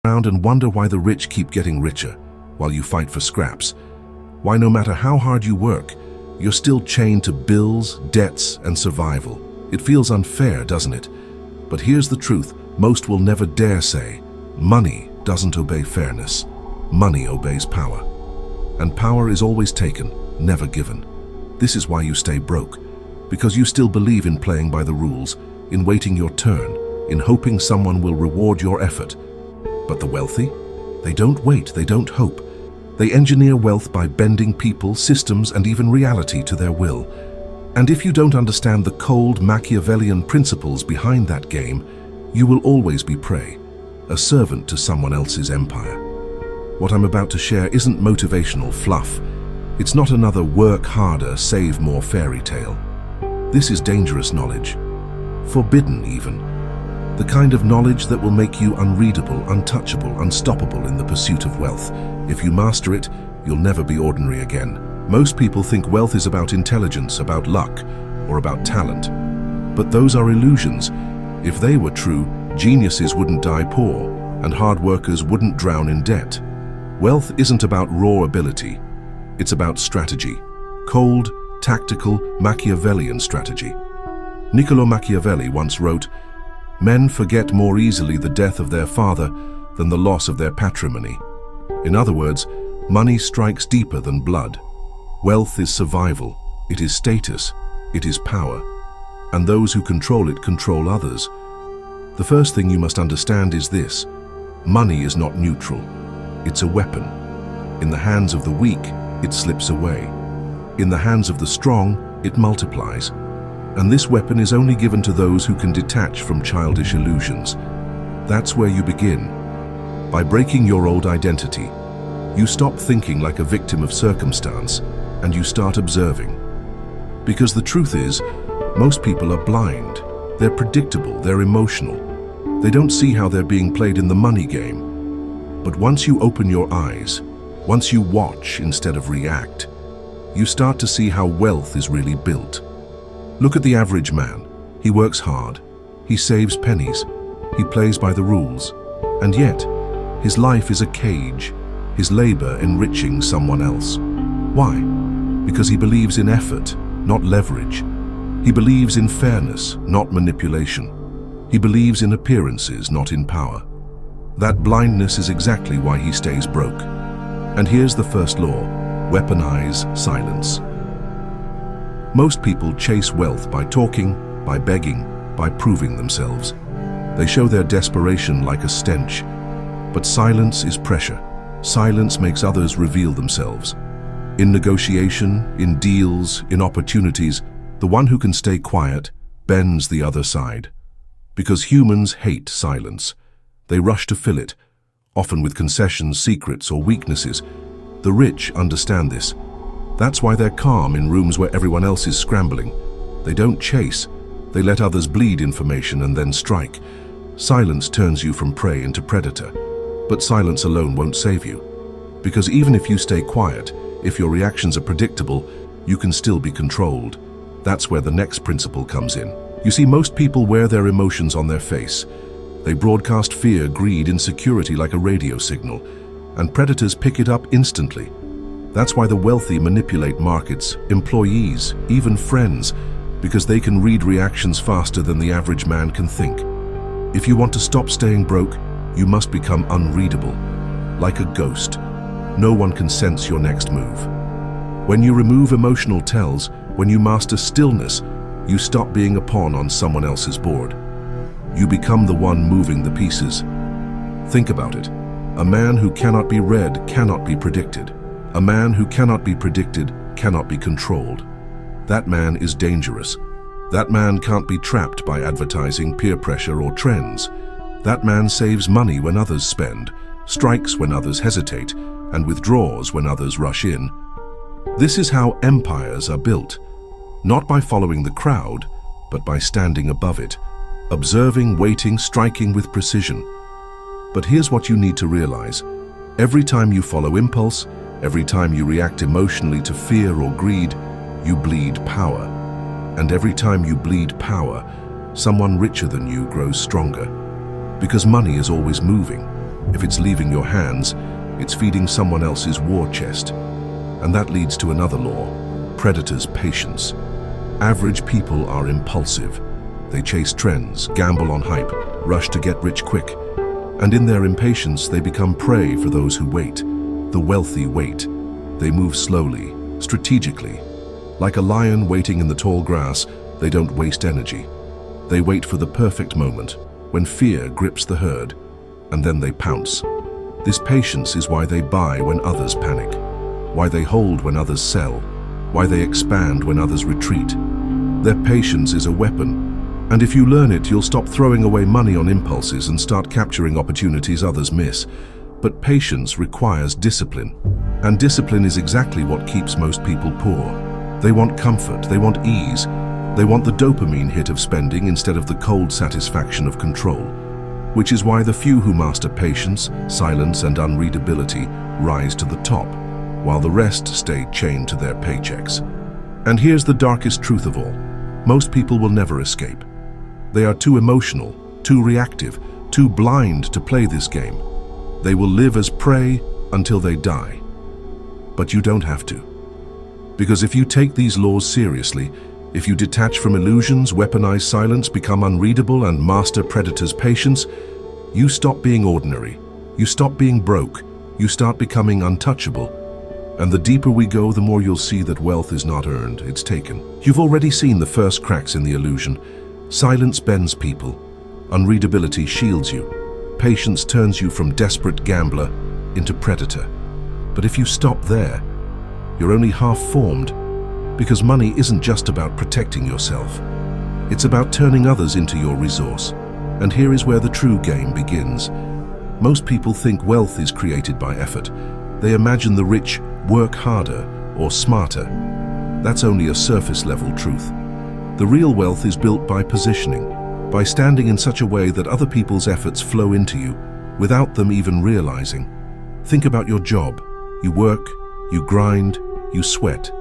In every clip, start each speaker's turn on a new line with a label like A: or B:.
A: around and wonder why the rich keep getting richer while you fight for scraps. Why no matter how hard you work, you're still chained to bills, debts, and survival. It feels unfair, doesn't it? But here's the truth most will never dare say. Money doesn't obey fairness. Money obeys power. And power is always taken, never given. This is why you stay broke. Because you still believe in playing by the rules, in waiting your turn, in hoping someone will reward your effort. But the wealthy? They don't wait, they don't hope. They engineer wealth by bending people, systems, and even reality to their will. And if you don't understand the cold Machiavellian principles behind that game, you will always be prey, a servant to someone else's empire. What I'm about to share isn't motivational fluff. It's not another work harder, save more fairy tale. This is dangerous knowledge, forbidden even. The kind of knowledge that will make you unreadable, untouchable, unstoppable in the pursuit of wealth. If you master it, you'll never be ordinary again. Most people think wealth is about intelligence, about luck, or about talent. But those are illusions. If they were true, geniuses wouldn't die poor, and hard workers wouldn't drown in debt. Wealth isn't about raw ability. It's about strategy. Cold, tactical, Machiavellian strategy. Niccolò Machiavelli once wrote, "Men forget more easily the death of their father than the loss of their patrimony." In other words, money strikes deeper than blood. Wealth is survival, it is status, it is power. And those who control it control others. The first thing you must understand is this: money is not neutral. It's a weapon. In the hands of the weak, it slips away. In the hands of the strong, it multiplies. And this weapon is only given to those who can detach from childish illusions. That's where you begin. By breaking your old identity, you stop thinking like a victim of circumstance, and you start observing. Because the truth is, most people are blind. They're predictable, they're emotional. They don't see how they're being played in the money game. But once you open your eyes, once you watch instead of react, you start to see how wealth is really built. Look at the average man. He works hard. He saves pennies. He plays by the rules. And yet, his life is a cage, his labor enriching someone else. Why? Because he believes in effort, not leverage. He believes in fairness, not manipulation. He believes in appearances, not in power. That blindness is exactly why he stays broke. And here's the first law: weaponize silence. Most people chase wealth by talking, by begging, by proving themselves. They show their desperation like a stench. But silence is pressure. Silence makes others reveal themselves. In negotiation, in deals, in opportunities, the one who can stay quiet bends the other side. Because humans hate silence. They rush to fill it, often with concessions, secrets, or weaknesses. The rich understand this. That's why they're calm in rooms where everyone else is scrambling. They don't chase. They let others bleed information and then strike. Silence turns you from prey into predator. But silence alone won't save you. Because even if you stay quiet, if your reactions are predictable, you can still be controlled. That's where the next principle comes in. You see, most people wear their emotions on their face. They broadcast fear, greed, insecurity like a radio signal, and predators pick it up instantly. That's why the wealthy manipulate markets, employees, even friends, because they can read reactions faster than the average man can think. If you want to stop staying broke, you must become unreadable, like a ghost. No one can sense your next move. When you remove emotional tells, when you master stillness, you stop being a pawn on someone else's board. You become the one moving the pieces. Think about it. A man who cannot be read cannot be predicted. A man who cannot be predicted cannot be controlled. That man is dangerous. That man can't be trapped by advertising, peer pressure, or trends. That man saves money when others spend, strikes when others hesitate, and withdraws when others rush in. This is how empires are built. Not by following the crowd, but by standing above it, observing, waiting, striking with precision. But here's what you need to realize. Every time you follow impulse, every time you react emotionally to fear or greed, you bleed power. And every time you bleed power, someone richer than you grows stronger. Because money is always moving. If it's leaving your hands, it's feeding someone else's war chest. And that leads to another law: predators' patience. Average people are impulsive. They chase trends, gamble on hype, rush to get rich quick. And in their impatience, they become prey for those who wait. The wealthy wait. They move slowly, strategically. Like a lion waiting in the tall grass, they don't waste energy. They wait for the perfect moment, when fear grips the herd, and then they pounce. This patience is why they buy when others panic, why they hold when others sell, why they expand when others retreat. Their patience is a weapon, and if you learn it, you'll stop throwing away money on impulses and start capturing opportunities others miss. But patience requires discipline, and discipline is exactly what keeps most people poor. They want comfort, they want ease, they want the dopamine hit of spending instead of the cold satisfaction of control, which is why the few who master patience, silence, and unreadability rise to the top, while the rest stay chained to their paychecks. And here's the darkest truth of all: most people will never escape. They are too emotional, too reactive, too blind to play this game. They will live as prey until they die. But you don't have to. Because if you take these laws seriously, if you detach from illusions, weaponize silence, become unreadable, and master predators' patience, you stop being ordinary. You stop being broke. You start becoming untouchable. And the deeper we go, the more you'll see that wealth is not earned, it's taken. You've already seen the first cracks in the illusion. Silence bends people. Unreadability shields you. Patience turns you from desperate gambler into predator. But if you stop there, you're only half-formed, because money isn't just about protecting yourself. It's about turning others into your resource. And here is where the true game begins. Most people think wealth is created by effort. They imagine the rich work harder or smarter. That's only a surface-level truth. The real wealth is built by positioning, by standing in such a way that other people's efforts flow into you, without them even realizing. Think about your job. You work, you grind, you sweat,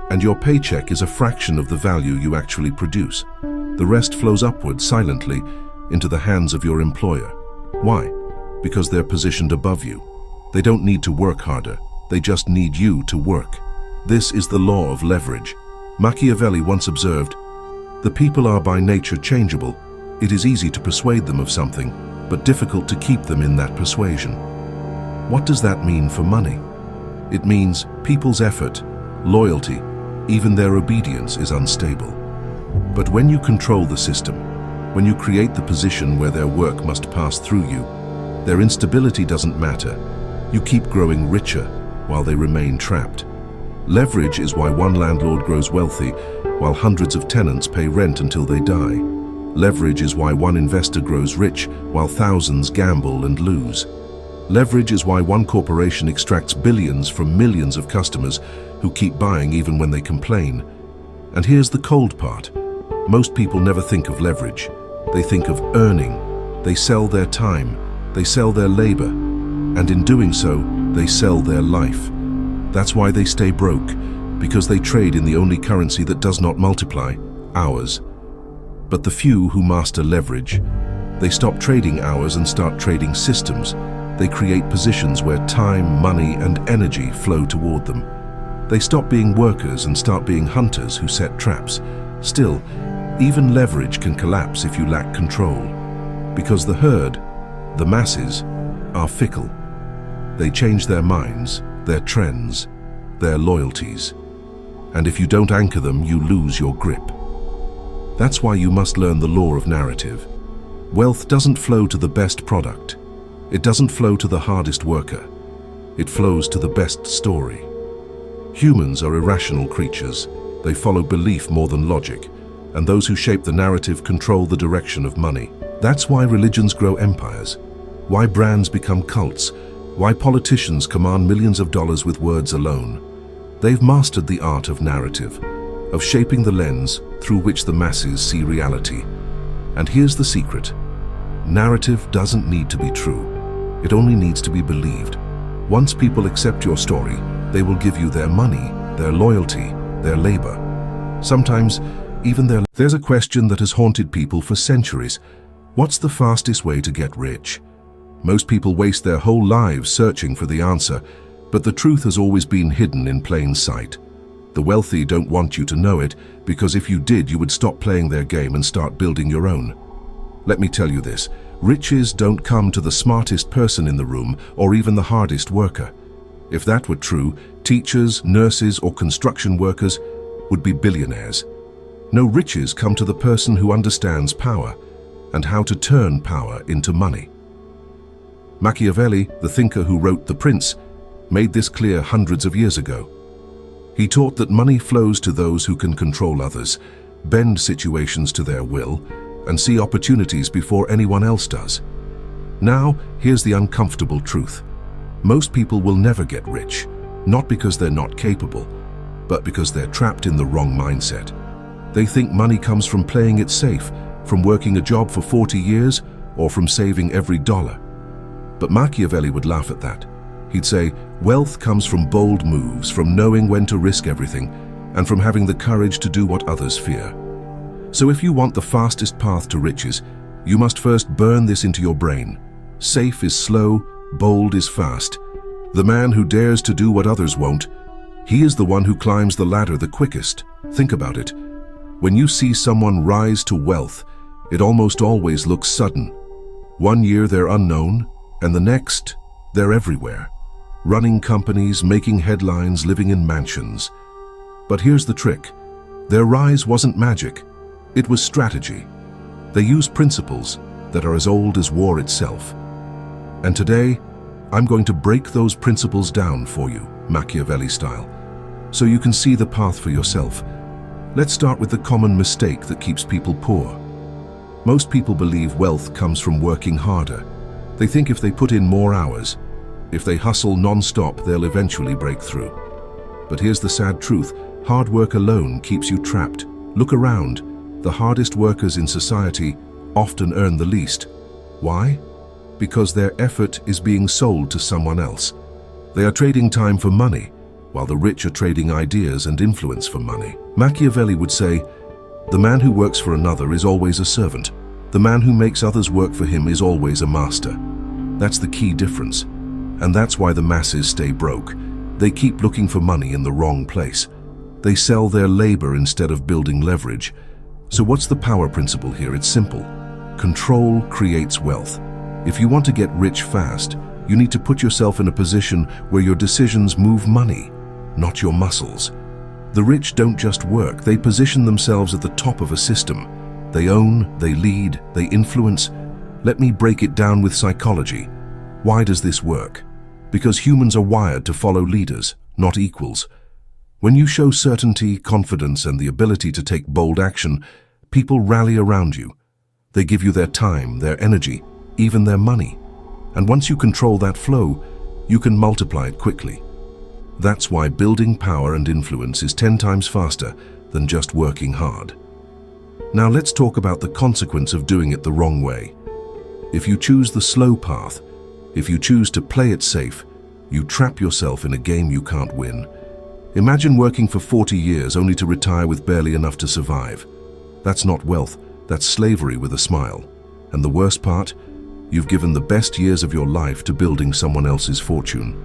A: and your paycheck is a fraction of the value you actually produce. The rest flows upward silently into the hands of your employer. Why? Because they're positioned above you. They don't need to work harder. They just need you to work. This is the law of leverage. Machiavelli once observed, "The people are by nature changeable. It is easy to persuade them of something, but difficult to keep them in that persuasion." What does that mean for money? It means people's effort, loyalty, even their obedience is unstable. But when you control the system, when you create the position where their work must pass through you, their instability doesn't matter. You keep growing richer while they remain trapped. Leverage is why one landlord grows wealthy while hundreds of tenants pay rent until they die. Leverage is why one investor grows rich while thousands gamble and lose. Leverage is why one corporation extracts billions from millions of customers who keep buying even when they complain. And here's the cold part. Most people never think of leverage. They think of earning. They sell their time. They sell their labor. And in doing so, they sell their life. That's why they stay broke, because they trade in the only currency that does not multiply, hours. But the few who master leverage, they stop trading hours and start trading systems. They create positions where time, money, and energy flow toward them. They stop being workers and start being hunters who set traps. Still, even leverage can collapse if you lack control, because the herd, the masses, are fickle. They change their minds, their trends, their loyalties. And if you don't anchor them, you lose your grip. That's why you must learn the law of narrative. Wealth doesn't flow to the best product. It doesn't flow to the hardest worker. It flows to the best story. Humans are irrational creatures. They follow belief more than logic, and those who shape the narrative control the direction of money. That's why religions grow empires, why brands become cults, why politicians command millions of dollars with words alone. They've mastered the art of narrative, of shaping the lens through which the masses see reality. And here's the secret. Narrative doesn't need to be true. It only needs to be believed. Once people accept your story, they will give you their money, their loyalty, their labor. Sometimes, even There's a question that has haunted people for centuries. What's the fastest way to get rich? Most people waste their whole lives searching for the answer, but the truth has always been hidden in plain sight. The wealthy don't want you to know it, because if you did, you would stop playing their game and start building your own. Let me tell you this, riches don't come to the smartest person in the room or even the hardest worker. If that were true, teachers, nurses, or construction workers would be billionaires. No, riches come to the person who understands power and how to turn power into money. Machiavelli, the thinker who wrote The Prince, made this clear hundreds of years ago. He taught that money flows to those who can control others, bend situations to their will, and see opportunities before anyone else does. Now, here's the uncomfortable truth. Most people will never get rich, not because they're not capable, but because they're trapped in the wrong mindset. They think money comes from playing it safe, from working a job for 40 years, or from saving every dollar. But Machiavelli would laugh at that. He'd say, wealth comes from bold moves, from knowing when to risk everything, and from having the courage to do what others fear. So if you want the fastest path to riches, you must first burn this into your brain. Safe is slow, bold is fast. The man who dares to do what others won't, he is the one who climbs the ladder the quickest. Think about it. When you see someone rise to wealth, it almost always looks sudden. One year they're unknown, and the next, they're everywhere. Running companies, making headlines, living in mansions. But here's the trick. Their rise wasn't magic. It was strategy. They used principles that are as old as war itself. And today, I'm going to break those principles down for you, Machiavelli style, so you can see the path for yourself. Let's start with the common mistake that keeps people poor. Most people believe wealth comes from working harder. They think if they put in more hours, if they hustle non-stop, they'll eventually break through. But here's the sad truth. Hard work alone keeps you trapped. Look around. The hardest workers in society often earn the least. Why? Because their effort is being sold to someone else. They are trading time for money, while the rich are trading ideas and influence for money. Machiavelli would say, the man who works for another is always a servant. The man who makes others work for him is always a master. That's the key difference. And that's why the masses stay broke. They keep looking for money in the wrong place. They sell their labor instead of building leverage. So what's the power principle here? It's simple. Control creates wealth. If you want to get rich fast, you need to put yourself in a position where your decisions move money, not your muscles. The rich don't just work, they position themselves at the top of a system. They own, they lead, they influence. Let me break it down with psychology. Why does this work? Because humans are wired to follow leaders, not equals. When you show certainty, confidence, and the ability to take bold action, people rally around you. They give you their time, their energy, even their money. And once you control that flow, you can multiply it quickly. That's why building power and influence is 10 times faster than just working hard. Now let's talk about the consequence of doing it the wrong way. If you choose the slow path, if you choose to play it safe, you trap yourself in a game you can't win. Imagine working for 40 years only to retire with barely enough to survive. That's not wealth, that's slavery with a smile. And the worst part? You've given the best years of your life to building someone else's fortune.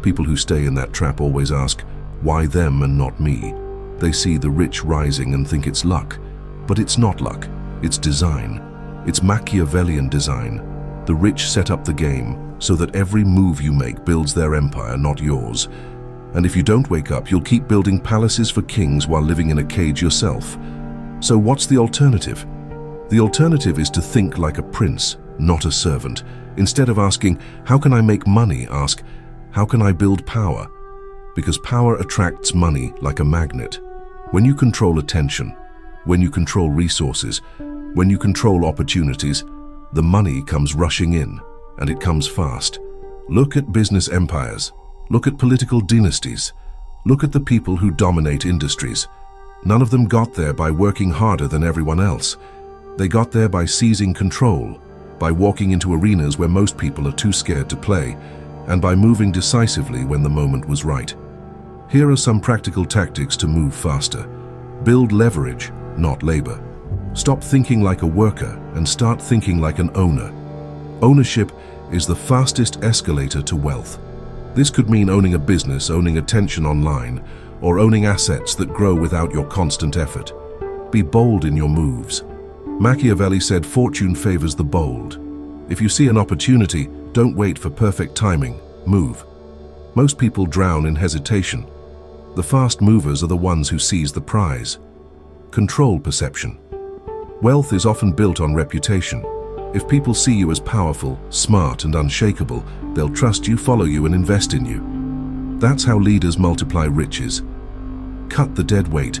A: People who stay in that trap always ask, why them and not me? They see the rich rising and think it's luck. But it's not luck, it's design. It's Machiavellian design. The rich set up the game so that every move you make builds their empire, not yours. And if you don't wake up, you'll keep building palaces for kings while living in a cage yourself. So what's the alternative? The alternative is to think like a prince, not a servant. Instead of asking, how can I make money? Ask, how can I build power? Because power attracts money like a magnet. When you control attention, when you control resources, when you control opportunities, the money comes rushing in, and it comes fast. Look at business empires. Look at political dynasties. Look at the people who dominate industries. None of them got there by working harder than everyone else. They got there by seizing control, by walking into arenas where most people are too scared to play, and by moving decisively when the moment was right. Here are some practical tactics to move faster. Build leverage, not labor. Stop thinking like a worker and start thinking like an owner. Ownership is the fastest escalator to wealth. This could mean owning a business, owning attention online, or owning assets that grow without your constant effort. Be bold in your moves. Machiavelli said fortune favors the bold. If you see an opportunity, don't wait for perfect timing, move. Most people drown in hesitation. The fast movers are the ones who seize the prize. Control perception. Wealth is often built on reputation. If people see you as powerful, smart, and unshakable, they'll trust you, follow you, and invest in you. That's how leaders multiply riches. Cut the dead weight.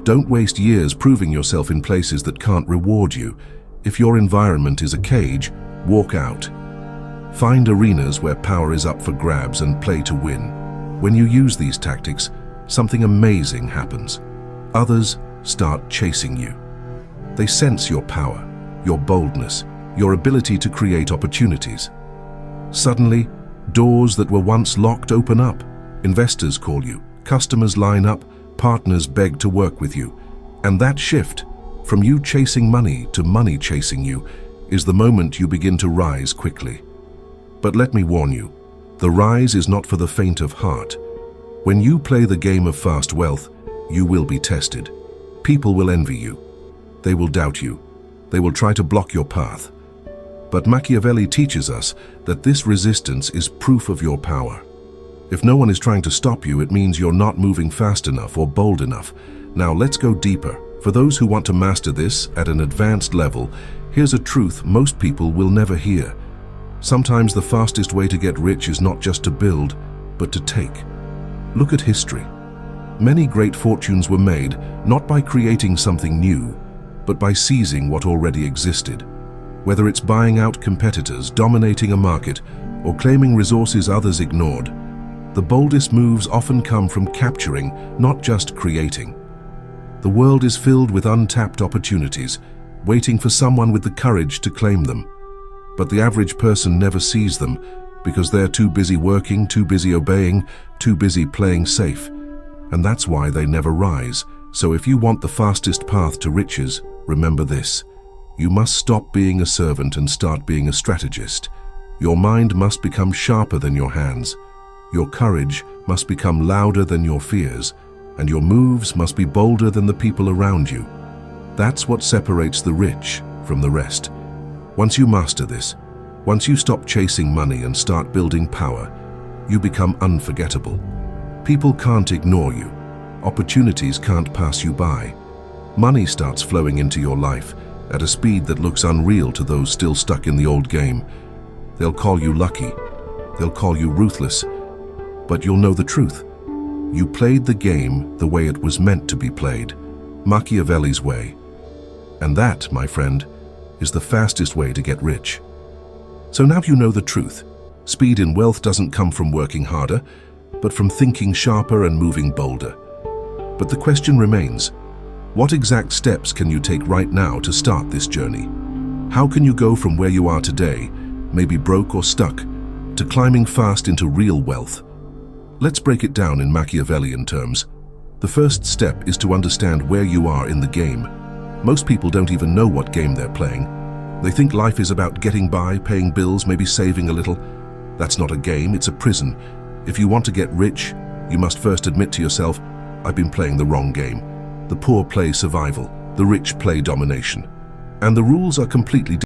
A: Don't waste years proving yourself in places that can't reward you. If your environment is a cage, walk out. Find arenas where power is up for grabs and play to win. When you use these tactics, something amazing happens. Others start chasing you. They sense your power, your boldness, your ability to create opportunities. Suddenly, doors that were once locked open up. Investors call you, customers line up, partners beg to work with you. And that shift, from you chasing money to money chasing you, is the moment you begin to rise quickly. But let me warn you, the rise is not for the faint of heart. When you play the game of fast wealth, you will be tested. People will envy you. They will doubt you. They will try to block your path. But Machiavelli teaches us that this resistance is proof of your power. If no one is trying to stop you, it means you're not moving fast enough or bold enough. Now let's go deeper. For those who want to master this at an advanced level, here's a truth most people will never hear. Sometimes the fastest way to get rich is not just to build, but to take. Look at history. Many great fortunes were made not by creating something new, but by seizing what already existed. Whether it's buying out competitors, dominating a market, or claiming resources others ignored, the boldest moves often come from capturing, not just creating. The world is filled with untapped opportunities, waiting for someone with the courage to claim them. But the average person never sees them because they're too busy working, too busy obeying, too busy playing safe. And that's why they never rise. So if you want the fastest path to riches, remember this. You must stop being a servant and start being a strategist. Your mind must become sharper than your hands. Your courage must become louder than your fears, and your moves must be bolder than the people around you. That's what separates the rich from the rest. Once you master this, once you stop chasing money and start building power, you become unforgettable. People can't ignore you. Opportunities can't pass you by. Money starts flowing into your life at a speed that looks unreal to those still stuck in the old game. They'll call you lucky. They'll call you ruthless. But you'll know the truth. You played the game the way it was meant to be played, Machiavelli's way. And that, my friend, is the fastest way to get rich. So now you know the truth. Speed in wealth doesn't come from working harder, but from thinking sharper and moving bolder. But the question remains, what exact steps can you take right now to start this journey? How can you go from where you are today, maybe broke or stuck, to climbing fast into real wealth? Let's break it down in Machiavellian terms. The first step is to understand where you are in the game. Most people don't even know what game they're playing. They think life is about getting by, paying bills, maybe saving a little. That's not a game, it's a prison. If you want to get rich, you must first admit to yourself, I've been playing the wrong game. The poor play survival, the rich play domination. And the rules are completely different.